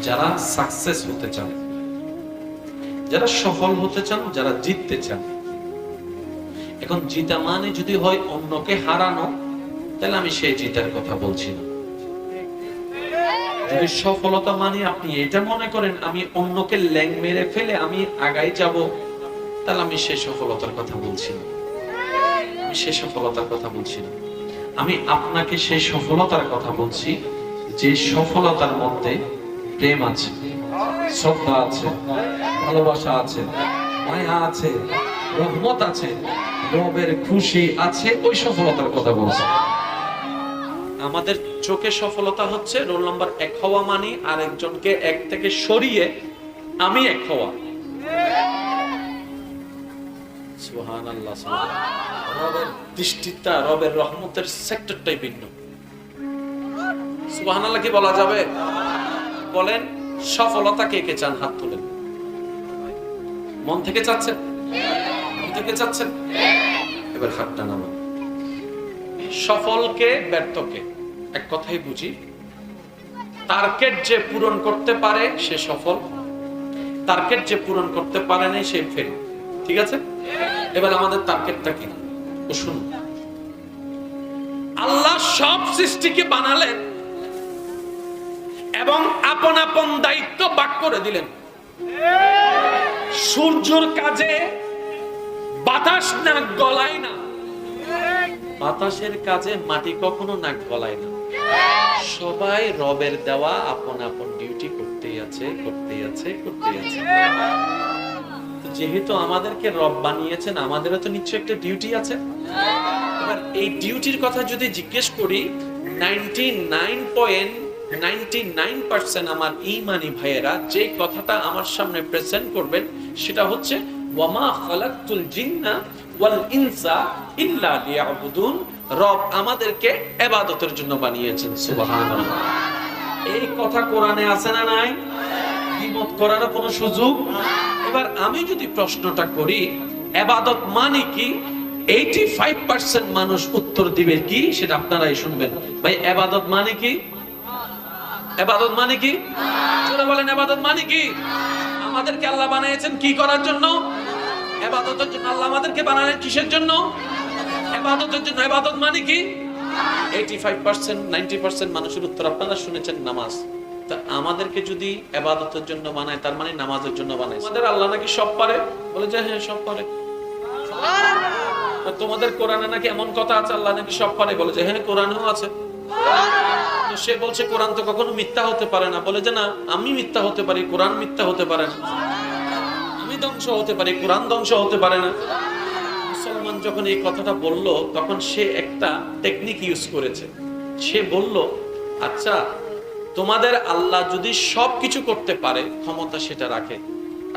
যারা সাকসেস হতে চান, যারা সফল হতে চান, যারা জিততে চান। এখন জিতা মানে যদি হয় অন্যকে হারানো, তাহলে আমি সেই জিতার কথা বলছি না। যদি সফলতা মানে আপনি এটা মনে করেন আমি অন্যকে ল্যাং মেরে ফেলে আমি আগাই যাব, তাহলে আমি সেই সফলতার কথা বলছি না। আমি সেই সফলতার কথা বলছি না। আমি আপনাকে সেই সফলতার কথা বলছি যে সফলতার মধ্যে প্রেম আছে, শ্রদ্ধা আছে, ভালোবাসা আছে, মায়া আছে, রহমত আছে, রবের খুশি আছে, ওই সফলতার কথা বলছি। আমাদের চোখে সফলতা হচ্ছে রোল নাম্বার 1 হওয়া মানে আরেকজনকে 1 থেকে সরিয়ে আমি 1 হওয়া। সুবহানাল্লাহ, সুবহানাল্লাহ। রবের দৃষ্টিটা, রবের রহমতের সেক্টরটাই ভিন্ন। সুবহানাল্লাহ কি বলা যাবে? বলেন, সফলতা কে কে চান? হাত তুলেন। মন থেকে চাচ্ছেন? মন থেকে চাচ্ছেন? এবার হাতটা নামান। সফলকে ব্যর্থকে এক কথাই বুঝি, টার্গেট যে পূরণ করতে পারে সে সফল, টার্গেট যে পূরণ করতে পারে না সে ফেল। ঠিক আছে? এবার আমাদের টার্গেটটা কি? ও শুনুন, আল্লাহ সব সৃষ্টিকে বানালেন এবং আপন আপন দায়িত্ব ভাগ করে দিলেন। সূর্যের কাজে বাতাস নাক গলায় না, বাতাসের কাজে মাটি কখনো নাক গলায় না। সবাই রবের দেওয়া আপন আপন ডিউটি করতেই আছে, করতেই আছে, করতেই আছে। যেহেতু আমাদেরকে রব বানিয়েছেন, আমাদেরও তো নিশ্চয়ই একটা ডিউটি আছে। এবার এই ডিউটির কথা যদি জিজ্ঞেস করি, 99.99% আমার ঈমানি ভাইয়েরা যে কথাটা আমার সামনে প্রেজেন্ট করবেন সেটা হচ্ছে ওয়ামা খালাকতুল জিন্না ওয়াল ইনসা ইল্লা লিয়াবুদুন। রব আমাদেরকে ইবাদতের জন্য বানিয়েছেন। সুবহানাল্লাহ। এই কথা কোরআনে আছে না নাই? দ্বিমত করার কোনো সুযোগ? এবার আমি যদি প্রশ্নটা করি ইবাদত মানে কি, 85% মানুষ উত্তর দিবে কি, সেটা আপনারাই শুনবেন। ভাই ইবাদত মানে কি? ইবাদত মানে কি? জোরে বলেন, ইবাদত মানে কি? আমাদেরকে আল্লাহ বানিয়েছেন কি করার জন্য? ইবাদতের জন্য। আল্লাহ আমাদেরকে বানালেন কিসের জন্য? ইবাদতের জন্য। ইবাদত মানে কি? 85% 90% মানুষের উত্তর আপনারা শুনেছেন নামাজ। তা আমাদেরকে যদি ইবাদতের জন্য বানায়, তার মানে নামাজের জন্য বানায়। আমাদের আল্লাহ নাকি সব পারে? বলে যে হ্যাঁ সব পারে। তোমাদের কোরআনে নাকি এমন কথা আছে আল্লাহ নাকি সব পারে? বলে যে হ্যাঁ কোরআনেও আছে। তো সে বলছে কোরআন তো কখনো মিথ্যা হতে পারে না। বলে যে না, আমি মিথ্যা হতে পারি, কোরআন মিথ্যা হতে পারে না। আমি ধ্বংস হতে পারি, কোরআন ধ্বংস হতে পারে না। মুসলমান যখন এই কথাটা বলল, তখন সে একটা টেকনিক ইউজ করেছে। সে বলল, আচ্ছা তোমাদের আল্লাহ যদি সবকিছু করতে পারে, ক্ষমতা সেটা রাখে,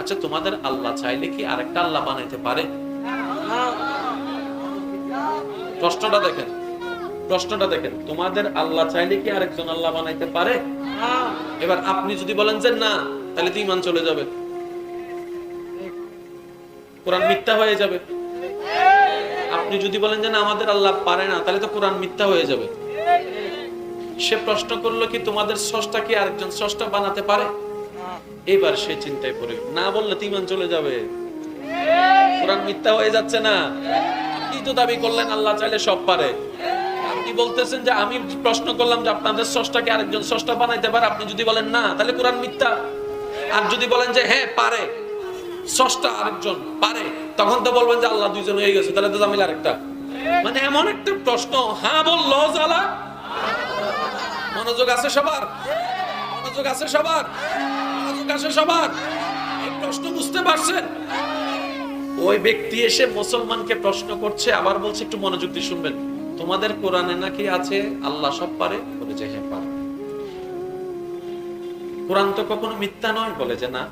আচ্ছা তোমাদের আল্লাহ চাইলে কি আরেকটা আল্লাহ বানাইতে পারে? প্রশ্নটা দেখেন, প্রশ্নটা দেখেন, তোমাদের আল্লাহ চাইলে কি আরেকজন আল্লাহ বানাইতে পারে? এবার আপনি যদি বলেন যে না, তাহলে তো ঈমান চলে যাবে, কোরআন মিথ্যা হয়ে যাবে। আপনি যদি বলেন যে না আমাদের আল্লাহ পারে না, তাহলে তো কোরআন মিথ্যা হয়ে যাবে। সে প্রশ্ন করলো কি তোমাদের স্রষ্টা কি আরেকজন স্রষ্টা বানাতে পারে? এবার সে চিন্তায় পড়ে, না বললে তো ঈমান চলে যাবে, কোরআন মিথ্যা হয়ে যাচ্ছে না। আপনি তো দাবি করলেন আল্লাহ চাইলে সব পারে। আপনি বলতেছেন যে আমি প্রশ্ন করলাম যে আপনাদের স্রষ্টা কি আরেকজন স্রষ্টা বানাইতে পারে? আপনি যদি বলেন না, তাহলে কোরআন মিথ্যা। আর যদি বলেন যে হ্যাঁ পারে, স্রষ্টা আরেকজন পারে, তখন তো বলবেন যে আল্লাহ দুইজন হয়ে গেছে, তাহলে তো জামিল আরেকটা। মানে এমন একটা প্রশ্ন, হ্যাঁ বললো জ্বালা। মনোযোগ আছে সবার? মনোযোগ আছে সবার? মনোযোগ আছে সবার? এই প্রশ্ন বুঝতে পারছেন? ওই ব্যক্তি এসে মুসলমানকে প্রশ্ন করছে, আবার বলছে একটু মনোযোগ দিয়ে শুনবেন, তোমাদের কোরআনে নাকি আছে আল্লাহ সব পারে? বলে যে হ্যাঁ পারে। কোরআন তো কখনো মিথ্যা নয়? বলে যে না।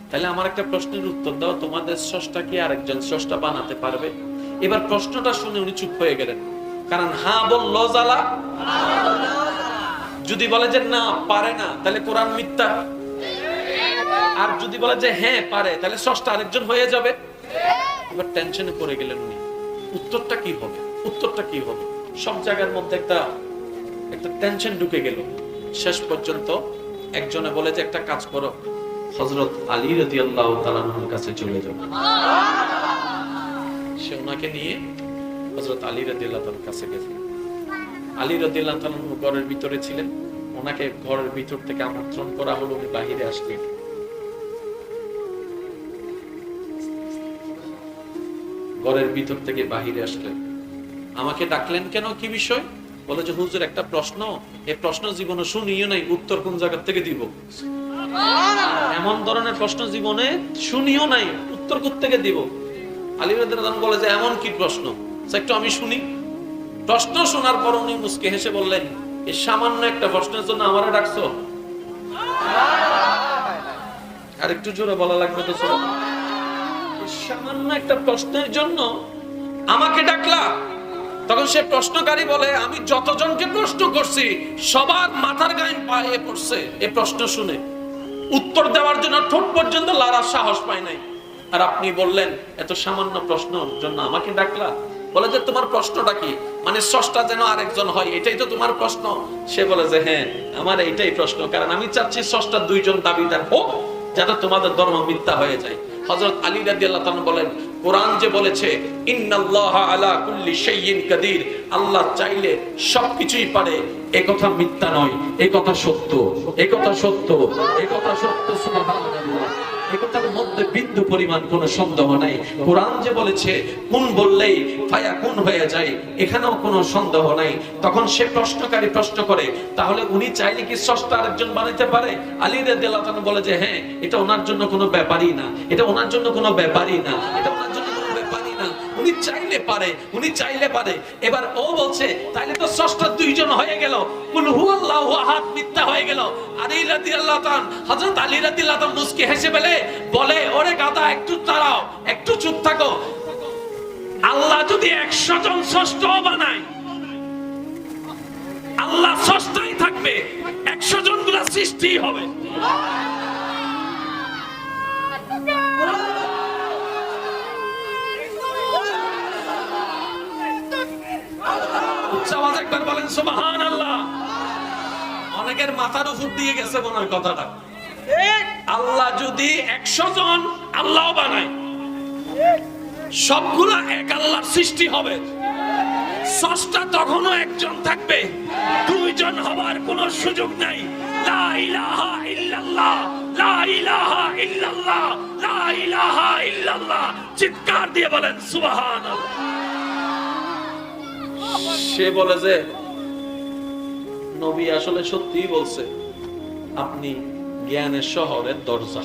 তাহলে আমার একটা প্রশ্নের উত্তর দাও, তোমাদের স্রষ্টা কি আরেকজন স্রষ্টা বানাতে পারবে? এবার প্রশ্নটা শুনে উনি চুপ হয়ে গেলেন, কারণ হ্যাঁ বলল জ্বালা। যদি বলে যে না পারে না, তাহলে কোরআন মিথ্যা। আর যদি বলে যে হ্যাঁ পারে, তাহলে স্রষ্টা আরেকজন হয়ে যাবে। এবার টেনশনে পড়ে গেলেন উনি, উত্তরটা কি হবে, উত্তরটা কি হবে। সব জায়গার মধ্যে একটা টেনশন ঢুকে গেল। শেষ পর্যন্ত একজনে বলে যে একটা কাজ করো, হযরত আলী রাদিয়াল্লাহু তাআলা আনহুর কাছে চলে যাও। সে ওনাকে নিয়ে হযরত আলী রাদিয়াল্লাহু তাআলার কাছে গেছে। আলী রাদিয়াল্লাহু তাআলা ঘরের ভিতরে ছিলেন, ওনাকে ঘরের ভিতর থেকে আমন্ত্রণ করা হলো, উনি বাহিরে আসলেন। ঘরের ভিতর থেকে বাহিরে আসলেন, আমাকে ডাকলেন কেন, কি বিষয়? বলে যে হুজুর একটা প্রশ্ন, এই প্রশ্ন জীবনে শুনিও নাই, উত্তর কোন জায়গা থেকে দিব? এমন ধরনের প্রশ্ন জীবনে শুনিও নাই, উত্তর কোথা থেকে দিব? আলী রাদিয়াল্লাহু তাআলা বলে যে এমন কি প্রশ্ন, একটু আমি শুনি। প্রশ্ন শোনার পর উনি মুস্কে হেসে বললেন, এই সামান্য একটা প্রশ্নের জন্য আমারে ডাকছো? আর একটু জোরে বলা লাগবে তো। সামান্য একটা প্রশ্নের জন্য আমাকে ডাকলা? তখন সে প্রশ্নকারী বলে, আমি যতজনকে প্রশ্ন করছি সবার মাথার গায়ে পায়ে পড়ছে এই প্রশ্ন শুনে, উত্তর দেওয়ার জন্য ঠোঁট পর্যন্ত লড়ার সাহস পায় নাই, আর আপনি বললেন এত সামান্য প্রশ্নের জন্য আমাকে ডাকলা? বলে যে তোমার প্রশ্নটা কি, মানে স্রষ্টা যেন আরেকজন হয়, এটাই তো তোমার প্রশ্ন? সে বলে যে হ্যাঁ, আমার এইটাই প্রশ্ন, কারণ আমি চাচ্ছি স্রষ্টা দুইজন দাবিদার হোক, যাতে তোমাদের ধর্ম মিথ্যা হয়ে যায়। হযরত আলী রাদিয়াল্লাহু তাআলা বলেন, কোরআন যে বলেছে ইন্নাল্লাহা আলা কুল্লি শাইইন কাদির, আল্লাহ চাইলে সবকিছুই পারে, এই কথা মিথ্যা নয়, এই কথা সত্য, এই কথা সত্য, এই কথা সত্য, সুবহানাল্লাহ। এই কথার মধ্যে বিন্দু পরিমাণ কোনো সন্দেহ নাই। কোরআন যে বলেছে কোন বললেই ফায়াকুন হয়ে যায়, এখানেও কোনো সন্দেহ নাই। তখন সে প্রশ্নকারী প্রশ্ন করে, তাহলে উনি চাইলে কি স্রষ্টা আরেকজন বানাইতে পারে? আলী রাদিয়াল্লাহু তাআলা বলে যে হ্যাঁ, এটা ওনার জন্য কোনো ব্যাপারই না, এটা ওনার জন্য কোনো ব্যাপারই না, এটা ওনার জন্য কোনো ব্যাপারই না, উনি চাইলে পারে, উনি চাইলে পারে। এবার ও বলছে তাইলে তো স্রষ্টা দুইজন হয়ে গেল, কুল হুয়াল্লাহু আহাদ মিথ্যা হয়ে গেল। আলী রাদিয়াল্লাহু তাআলা, হযরত আলী রাদিয়াল্লাহু তাআলা মুস্কি হেসে বলে, ওরে গাদা, একটু দাঁড়াও, একটু চুপ থাকো। আল্লাহ যদি 100 জন স্রষ্টা বানায়, আল্লাহ স্রষ্টাই থাকবে, 100 জন গুলা সৃষ্টি হবে। উচ্চাওয়াজ একবার বলেন সুবহানাল্লাহ। অনেকের মাথার উপর দিয়ে গেছে ওনার কথাটা। আল্লাহ যদি 100 জন আল্লাহ বানায়, সবগুলা এক আল্লাহর সৃষ্টি হবে, স্রষ্টা তখনও একজন থাকবে, দুইজন হবার কোনো সুযোগ নাই। লা ইলাহা ইল্লাল্লাহ, লা ইলাহা ইল্লাল্লাহ, লা ইলাহা ইল্লাল্লাহ। চিৎকার দিয়ে বলেন সুবহানাল্লাহ। সে বলে যে নবী আসলে সত্যিই বলছে, আপনি জ্ঞানের শহরের দরজা।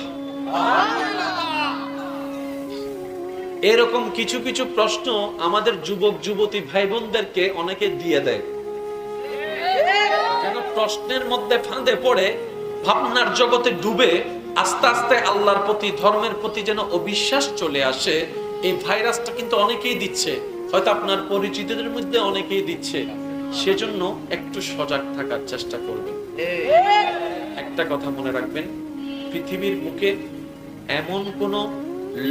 এরকম কিছু কিছু প্রশ্ন আমাদের যুবক যুবতী ভাই বোনদেরকে অনেকে দিয়ে দেয়, কেন প্রশ্নের মধ্যে ফাঁদে পড়ে ভাবনার জগতে ডুবে আস্তে আস্তে আল্লাহর প্রতি, ধর্মের প্রতি যেন অবিশ্বাস চলে আসে। এই ভাইরাসটা কিন্তু অনেকেই দিচ্ছে, হয়তো আপনার পরিচিতদের মধ্যে অনেকেই দিচ্ছে। সেজন্য একটু সজাগ থাকার চেষ্টা করবেন। একটা কথা মনে রাখবেন, পৃথিবীর বুকে এমন কোন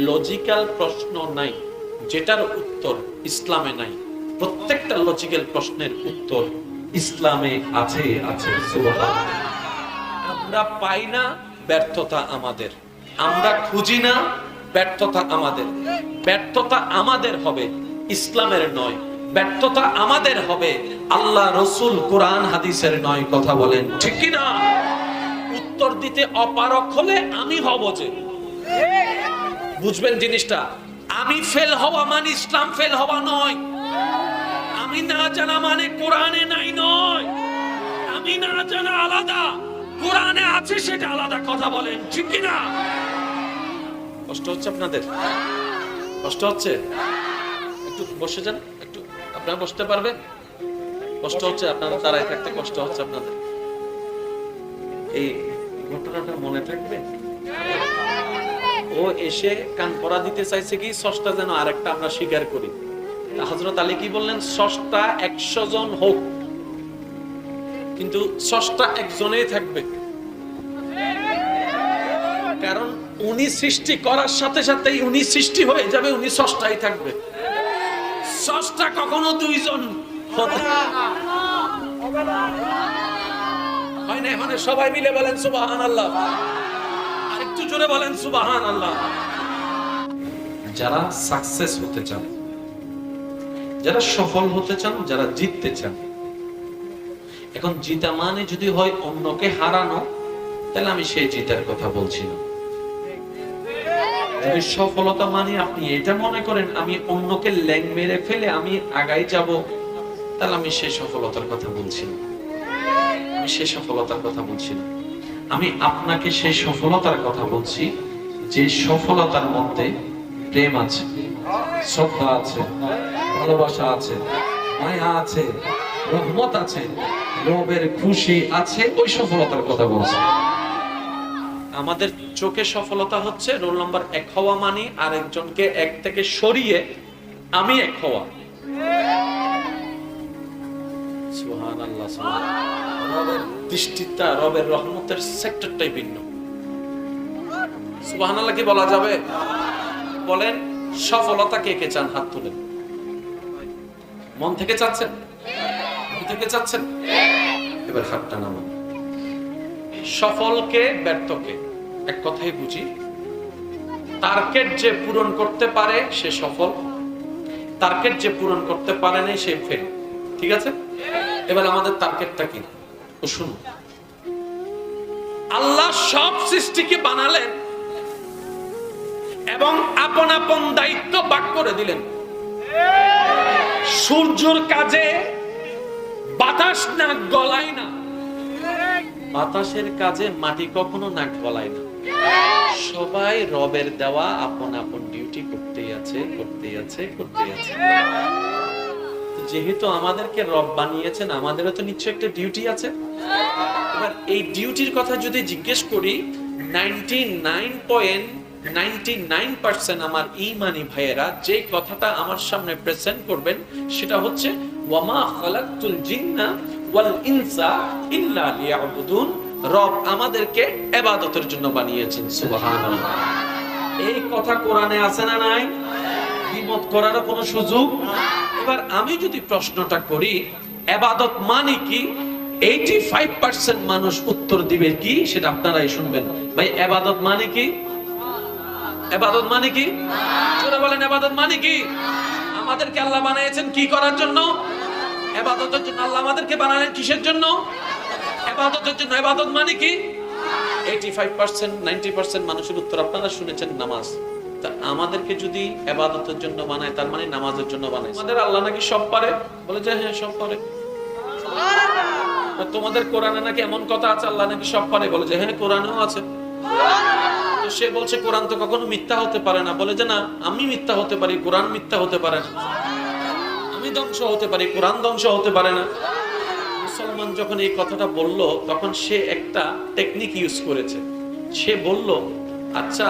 লজিক্যাল প্রশ্ন নাই যেটার উত্তর ইসলামে নাই। প্রত্যেকটা লজিক্যাল প্রশ্নের উত্তর ইসলামে আছে, আছে। সুবহানাল্লাহ। আমরা পাই না, ব্যর্থতা আমাদের। আমরা খুঁজি না, ব্যর্থতা আমাদের। ব্যর্থতা আমাদের হবে, ইসলামের নয়। ব্যর্থতা আমাদের হবে, আল্লাহ, রসুল, কোরআন, হাদিসের নয়। কথা বলেন ঠিক কি না? উত্তর দিতে অপারক হলে আমি হব যে, বুঝবেন জিনিসটা। আমি ফেল হওয়া মানে ইসলাম ফেল হওয়া নয়। আমি না জানা মানে কোরআনে নাই নয়। আমি না জানা আলাদা, কোরআনে আছে সেটা আলাদা। কথা বলেন ঠিক কি না? কষ্ট হচ্ছে আপনাদের? কষ্ট হচ্ছে? একটু বসে যান, একটু আপনারা বসতে পারবেন? কষ্ট হচ্ছে আপনারা দাঁড়ায় থাকতে, কষ্ট হচ্ছে আপনাদের। এই ঘটনাটা মনে থাকবে। ও এসে কান পড়া দিতে চাইছে কি স্রষ্টা যেন আরেকটা আমরা স্বীকার করি। হযরত আলী কি বললেন? স্রষ্টা 100 জন হোক, কিন্তু স্রষ্টা একজনেই থাকবে, কারণ উনি সৃষ্টি করার সাথে সাথেই উনি সৃষ্টি হয়ে যাবে, উনি স্রষ্টাই থাকবে। স্রষ্টা কখনো দুইজন হতে হয় না? মানে সবাই মিলে বলেন সুবহানাল্লাহ, আর একটু জোরে বলেন সুবহানাল্লাহ। যারা সাকসেস হতে চান, যারা সফল হতে চান, যারা জিততে চান, এখন জিতা মানে যদি হয় অন্যকে হারানো, তাহলে আমি সেই জিতার কথা বলছি না। যদি সফলতা মানে আপনি এটা মনে করেন আমি অন্যকে ল্যাং মেরে ফেলে আমি আগাই যাব, তাহলে আমি সেই সফলতার কথা বলছি না। আমি সেই সফলতার কথা বলছি না। আমি আপনাকে সেই সফলতার কথা বলছি যে সফলতার মধ্যে প্রেম আছে, শ্রদ্ধা আছে, ভালোবাসা আছে, মায়া আছে, রহমত আছে, রবের খুশি আছে, ওই সফলতার কথা বলছি। আমাদের চোখে সফলতা হচ্ছে রোল নাম্বার 1 হওয়া মানে আরেকজনকে 1 থেকে সরিয়ে আমি 1 হওয়া। সুবহানাল্লাহ, সুবহানাল্লাহ। রবের দৃষ্টিটা, রবের রহমতের সেক্টরটাই ভিন্ন। সুবহানাল্লাহ কি বলা যাবে? বলেন সফলতা কে কে চান? হাত তুলেন। মন থেকে চাচ্ছেন? মন থেকে চাচ্ছেন? এবার হাতটা নামান। সফলকে ব্যর্থকে এক কথাই বুঝি, টার্গেট যে পূরণ করতে পারে সে সফল, টার্গেট যে পূরণ করতে পারে না সে ফেল। ঠিক আছে? এবার আমাদের টার্গেটটা কি? শুনুন, আল্লাহ সব সৃষ্টিকে বানালেন এবং আপন আপন দায়িত্ব ভাগ করে দিলেন। সূর্যের কাজে বাতাস নাক গলায় না, বাতাসের কাজে মাটি কখনো নাক গলায় না। সবাই রবের দেওয়া আপন আপন ডিউটি করতেই আছে, করতেই আছে, করতেই আছে। যেহেতু আমাদেরকে রব বানিয়েছেন, আমাদেরও তো নিশ্চয়ই একটা ডিউটি আছে। এবার এই ডিউটির কথা যদি জিজ্ঞেস করি, 99.99% আমার ঈমানি ভাইয়েরা যে কথাটা আমার সামনে প্রেজেন্ট করবেন সেটা হচ্ছে ওয়ামা খালাকতুল জিন্না ওয়াল ইনসা ইল্লা লিয়াবুদুন। রব আমাদেরকে ইবাদতের জন্য বানিয়েছেন। সুবহানাল্লাহ। এই কথা কোরআনে আছে না নাই? দ্বিমত করার কোনো সুযোগ? এবার আমি যদি প্রশ্নটা করি ইবাদত মানে কি, 85% মানুষ উত্তর দিবে কি, সেটা আপনারাই শুনবেন। ভাই ইবাদত মানে কি? ইবাদত মানে কি? জোরে বলেন, ইবাদত মানে কি? আমাদেরকে আল্লাহ বানিয়েছেন কি করার জন্য? ইবাদতের জন্য। আল্লাহ আমাদেরকে বানালেন কিসের জন্য? ইবাদতের জন্য। ইবাদত মানে কি? 85% 90% মানুষের উত্তর আপনারা শুনেছেন নামাজ। তা আমাদেরকে যদি ইবাদতের জন্য বানায়, তার মানে নামাজের জন্য বানায়। আমাদের আল্লাহ নাকি সব পারে? বলে যে হ্যাঁ সব পারে। তোমাদের কোরআনে নাকি এমন কথা আছে আল্লাহ নাকি সব পারে? বলে যে হ্যাঁ কোরআনেও আছে। তো সে বলছে কোরআন তো কখনো মিথ্যা হতে পারে না। বলে যে না, আমি মিথ্যা হতে পারি, কোরআন মিথ্যা হতে পারে না। আমি ধ্বংস হতে পারি, কোরআন ধ্বংস হতে পারে না। মুসলমান যখন এই কথাটা বলল, তখন সে একটা টেকনিক ইউজ করেছে। সে বলল, আচ্ছা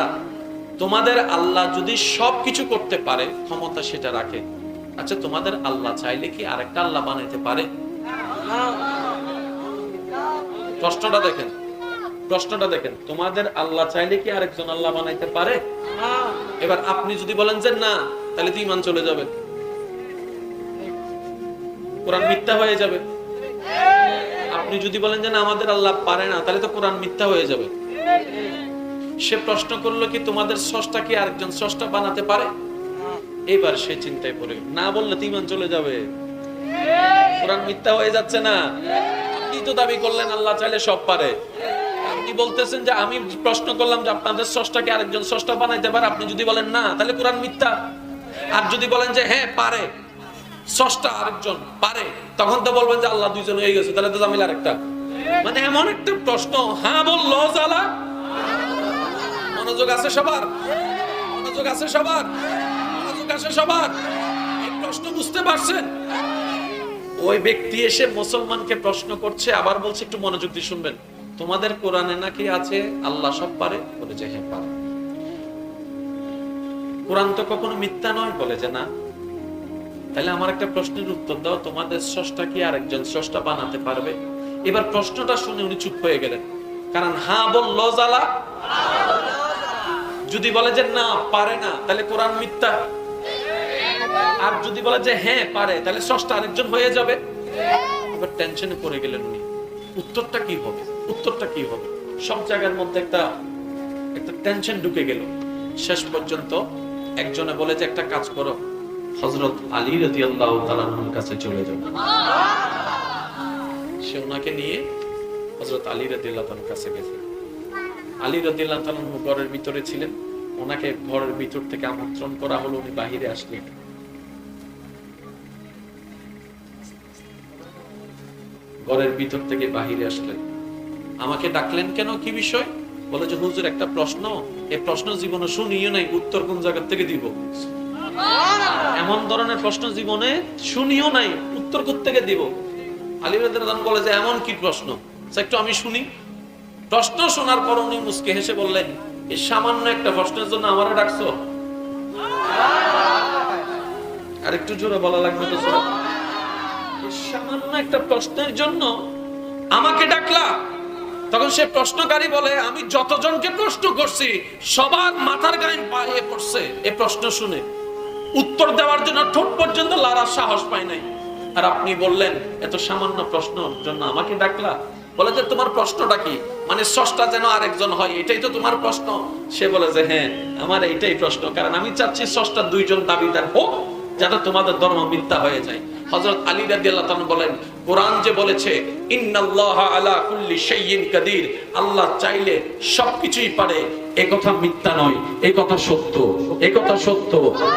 তোমাদের আল্লাহ যদি সবকিছু করতে পারে, ক্ষমতা সেটা রাখে, আচ্ছা তোমাদের আল্লাহ চাইলে কি আরেকটা আল্লাহ বানাইতে পারে? প্রশ্নটা দেখেন, প্রশ্নটা দেখেন, তোমাদের আল্লাহ চাইলে কি আরেকজন আল্লাহ বানাইতে পারে? এবার আপনি যদি বলেন যে না, তাহলে তো ঈমান চলে যাবে, কোরআন মিথ্যা হয়ে যাবে। আপনি যদি বলেন যে না আমাদের আল্লাহ পারে না, তাহলে তো কোরআন মিথ্যা হয়ে যাবে। সে প্রশ্ন করলো কি তোমাদের স্রষ্টা কি আরেকজন স্রষ্টা বানাতে পারে? এবার সে চিন্তায় পড়ে, না বললে তো ঈমান চলে যাবে, কোরআন মিথ্যা হয়ে যাচ্ছে না। আপনি তো দাবি করলেন আল্লাহ চাইলে সব পারে, আপনি বলতেছেন যে আমি প্রশ্ন করলাম যে আপনাদের স্রষ্টা কি আরেকজন স্রষ্টা বানাইতে পারে, আপনি যদি বলেন না, তাহলে কোরআন মিথ্যা। আর যদি বলেন যে হ্যাঁ পারে, স্রষ্টা আরেকজন পারে, তখন তো বলবেন যে আল্লাহ দুইজন হয়ে গেছে, তাহলে তো জামিল আরেকটা। মানে এমন একটা প্রশ্ন, হ্যাঁ বললো জালা। মনোযোগ আছে সবার? মনোযোগ আছে সবার? মনোযোগ আছে সবার? এই প্রশ্ন বুঝতে পারছেন? ওই ব্যক্তি এসে মুসলমানকে প্রশ্ন করছে, আবার বলছে একটু মনোযোগ দিয়ে শুনবেন, তোমাদের কোরআনে নাকি আছে আল্লাহ সব পারে? বলে যে হ্যাঁ পারে। কোরআন তো কখনো মিথ্যা নয়? বলে যে না। তাহলে আমার একটা প্রশ্নের উত্তর দাও, তোমাদের স্রষ্টা কি আরেকজন স্রষ্টা বানাতে পারবে? এবার প্রশ্নটা শুনে উনি চুপ হয়ে গেলেন, কারণ হ্যাঁ বললো জালা। যদি বলে যে না পারে না, তাহলে কোরআন মিথ্যা। আর যদি বলে যে হ্যাঁ পারে, তাহলে স্রষ্টা আরেকজন হয়ে যাবে। এবার টেনশনে পড়ে গেলেন উনি, উত্তরটা কি হবে, উত্তরটা কি হবে। সব জায়গার মধ্যে একটা টেনশন ঢুকে গেল। শেষ পর্যন্ত একজনে বলে যে একটা কাজ করো, হযরত আলী রাদিয়াল্লাহু তাআলা আনহুর কাছে চলে যাও। সে ওনাকে নিয়ে হযরত আলী রাদিয়াল্লাহু তাআলার কাছে গেছে। আলী রাদিয়াল্লাহু তাআলা ঘরের ভিতরে ছিলেন, ওনাকে ঘরের ভিতর থেকে আমন্ত্রণ করা হলো, উনি বাহিরে আসলেন। ঘরের ভিতর থেকে বাহিরে আসলেন, আমাকে ডাকলেন কেন, কি বিষয়? বলে যে হুজুর একটা প্রশ্ন, এই প্রশ্ন জীবনে শুনিও নাই, উত্তর কোন জায়গা থেকে দিব? এমন ধরনের প্রশ্ন জীবনে শুনিও নাই, উত্তর কোথা থেকে দিব? আলী রাদিয়াল্লাহু তাআলা বলে যে এমন কি প্রশ্ন, একটু আমি শুনি। প্রশ্ন শোনার পর উনি মুস্কে হেসে বললেন, এই সামান্য একটা প্রশ্নের জন্য আমারে ডাকছো? আর একটু জোরে বলা লাগবে তো। সামান্য একটা প্রশ্নের জন্য আমাকে ডাকলা? তখন সে প্রশ্নকারী বলে, আমি যতজনকে প্রশ্ন করছি সবার মাথার গায়ে পায়ে পড়ছে এই প্রশ্ন শুনে, উত্তর দেওয়ার জন্য ঠোঁট পর্যন্ত লড়ার সাহস পায় নাই। আর আপনি বললেন এত সামান্য প্রশ্নের জন্য আমাকে ডাকলা? বলে যে তোমার প্রশ্নটা কি, মানে স্রষ্টা যেন আরেকজন হয়, এটাই তো তোমার প্রশ্ন? সে বলে যে হ্যাঁ, আমার এইটাই প্রশ্ন, কারণ আমি চাচ্ছি স্রষ্টা দুইজন দাবিদার হোক, যাতে তোমাদের ধর্ম মিথ্যা হয়ে যায়। হযরত আলী রাদিয়াল্লাহু তাআলা বলেন, কোরআন যে বলেছে ইন্নাল্লাহা আলা কুল্লি শাইইন কাদির, আল্লাহ চাইলে সবকিছুই পারে, এই কথা মিথ্যা নয়, এই কথা সত্য, এই কথা সত্য,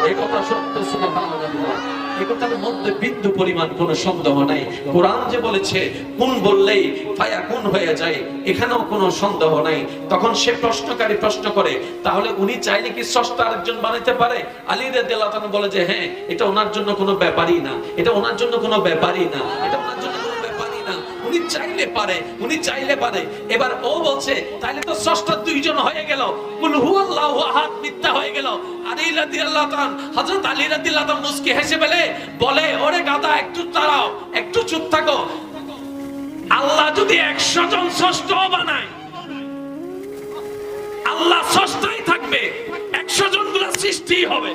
এই কথা সত্য। সুবহানাল্লাহ, এই কথার মধ্যে বিন্দু পরিমাণ কোনো সন্দেহ নাই। কোরআন যে বলেছে কুন বললেই ফায়াকুন হয়ে যায়, এখানেও কোনো সন্দেহ নাই। তখন সে প্রশ্নকারী প্রশ্ন করে, তাহলে উনি চাইলে কি স্রষ্টা আরেকজন বানাইতে পারে? আলী রাদিয়াল্লাহু তাআলা বলে যে হ্যাঁ, এটা ওনার জন্য কোনো ব্যাপারই না, এটা ওনার জন্য কোনো ব্যাপারই না, এটা ওনার জন্য কোনো ব্যাপারই না, উনি চাইলে পারে, উনি চাইলে পারে। এবার ও বলছে তাইলে তো স্রষ্টা দুইজন হয়ে গেল, কুল হুয়াল্লাহু আহাদ মিথ্যা হয়ে গেল। আলী রাদিয়াল্লাহু তাআলা, হযরত আলী রাদিয়াল্লাহু তাআলা মুস্কি হেসে বলে, ওরে গাদা, একটু দাঁড়াও, একটু চুপ থাকো। আল্লাহ যদি 100 জন স্রষ্টা বানায়, আল্লাহ স্রষ্টাই থাকবে, 100 জন গুলো সৃষ্টি হবে।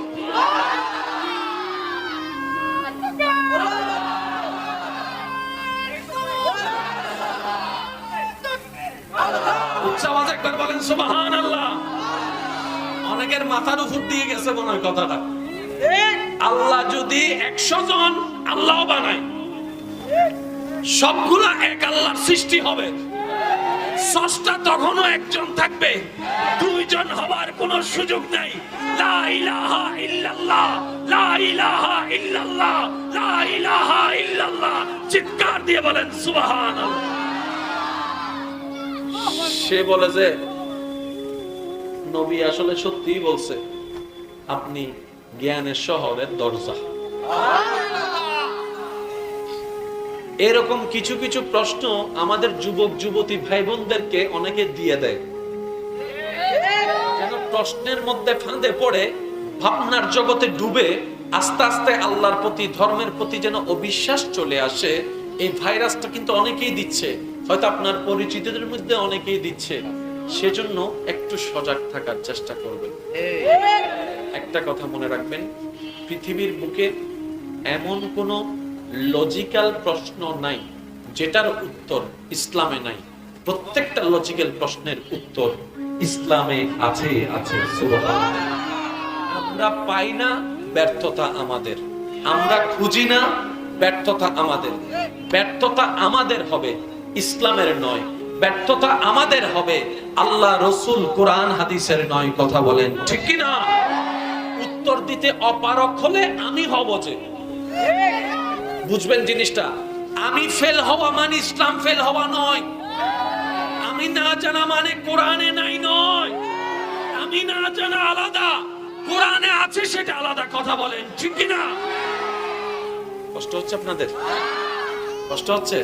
উচ্চ আওয়াজে একবার বলেন সুবহানাল্লাহ। অনেকের মাথার উপর দিয়ে গেছে মনে হয় কথাটা। আল্লাহ যদি 100 জন আল্লাহ বানায়, সবগুলা এক আল্লাহর সৃষ্টি হবে, স্রষ্টা তখনও একজন থাকবে, দুইজন হবার কোনো সুযোগ নাই। লা ইলাহা ইল্লাল্লাহ, লা ইলাহা ইল্লাল্লাহ, লা ইলাহা ইল্লাল্লাহ। চিৎকার দিয়ে বলেন সুবহানাল্লাহ। সে বলে যে নবী আসলে সত্যিই বলছে, আপনি জ্ঞানের শহরের দরজা। এরকম কিছু কিছু প্রশ্ন আমাদের যুবক যুবতী ভাই বোনদেরকে অনেকে দিয়ে দেয়, যেন প্রশ্নের মধ্যে ফাঁদে পড়ে ভাবনার জগতে ডুবে আস্তে আস্তে আল্লাহর প্রতি, ধর্মের প্রতি যেন অবিশ্বাস চলে আসে। এই ভাইরাসটা কিন্তু অনেকেই দিচ্ছে, হয়তো আপনার পরিচিতদের মধ্যে অনেকেই দিচ্ছে। সেজন্য একটু সজাগ থাকার চেষ্টা করবেন। একটা কথা মনে রাখবেন, পৃথিবীর বুকে এমন কোন লজিক্যাল প্রশ্ন নাই যেটার উত্তর ইসলামে নাই। প্রত্যেকটা লজিক্যাল প্রশ্নের উত্তর ইসলামে আছে, আছে। সুবহানাল্লাহ। আমরা পাই না, ব্যর্থতা আমাদের। আমরা খুঁজি না, ব্যর্থতা আমাদের। ব্যর্থতা আমাদের হবে, ইসলামের নয়। ব্যর্থতা আমাদের হবে, আল্লাহ, রসুল, কোরআন, হাদিসের নয়। কথা বলেন ঠিক কি না? উত্তর দিতে অপারক হলে আমি হব যে, বুঝবেন জিনিসটা। আমি ফেল হওয়া মানে ইসলাম ফেল হওয়া নয়। আমি না জানা মানে কোরআনে নাই নয়। আমি না জানা আলাদা, কোরআনে আছে সেটা আলাদা। কথা বলেন ঠিক কি না? কষ্ট হচ্ছে আপনাদের? কষ্ট হচ্ছে?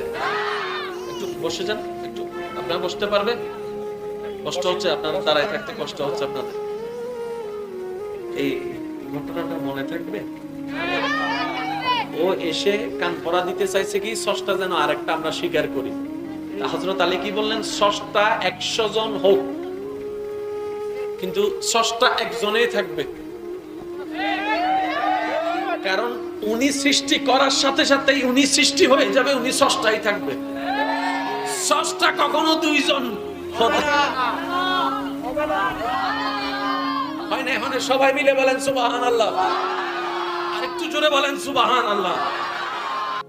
একটু বসে যান, একটু আপনারা বসতে পারবেন? কষ্ট হচ্ছে আপনারা, দাঁড়ায় থাকতে কষ্ট হচ্ছে আপনাদের। এই ঘটনাটা মনে থাকবে। ও এসে কান পড়া দিতে চাইছে কি, স্রষ্টা যেন আরেকটা আমরা স্বীকার করি। হযরত আলী কি বললেন? স্রষ্টা 100 জন হোক, কিন্তু স্রষ্টা একজনেই থাকবে। কারণ উনি সৃষ্টি করার সাথে সাথেই উনি সৃষ্টি হয়ে যাবে, উনি স্রষ্টাই থাকবে। স্রষ্টা কখনো দুইজন হতে হয় না। এখন সবাই মিলে বলেন সুবহানাল্লাহ, আরেকটু জোরে বলেন সুবহানাল্লাহ।